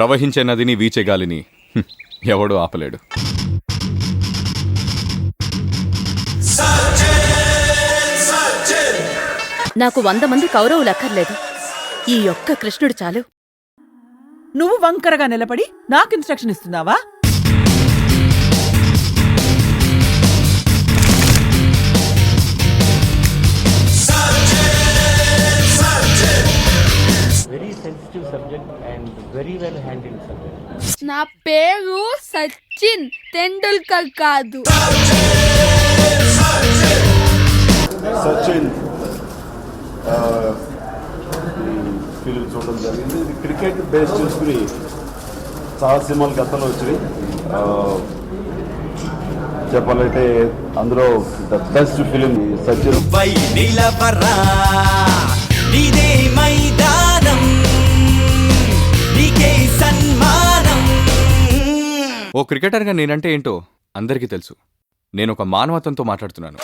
ప్రవహించే నదిని వీచే గాలిని ఎవడూ ఆపలేడు. నాకు 100 మంది కౌరవులు అక్కర్లేదు, ఈ ఒక్క కృష్ణుడు చాలు. నువ్వు వంకరగా నిలబడి నాకు ఇన్స్ట్రక్షన్ ఇస్తున్నావా? Very sensitive subject and very well handled subject. నా పేరు సచిన్ తెండూల్కర్ కాదు. సచిన్ ఫిలిం చూడడం జరిగింది. ఇది క్రికెట్ బేస్ చేసుకుని చాలా సినిమాలు గతంలో వచ్చినాయి. చెప్పాలంటే అందులో ద బెస్ట్ ఫిలిం సచిన్. ఓ క్రికెటర్గా నేనంటే ఏంటో అందరికీ తెలుసు. నేను ఒక మానవత్వంతో మాట్లాడుతున్నాను.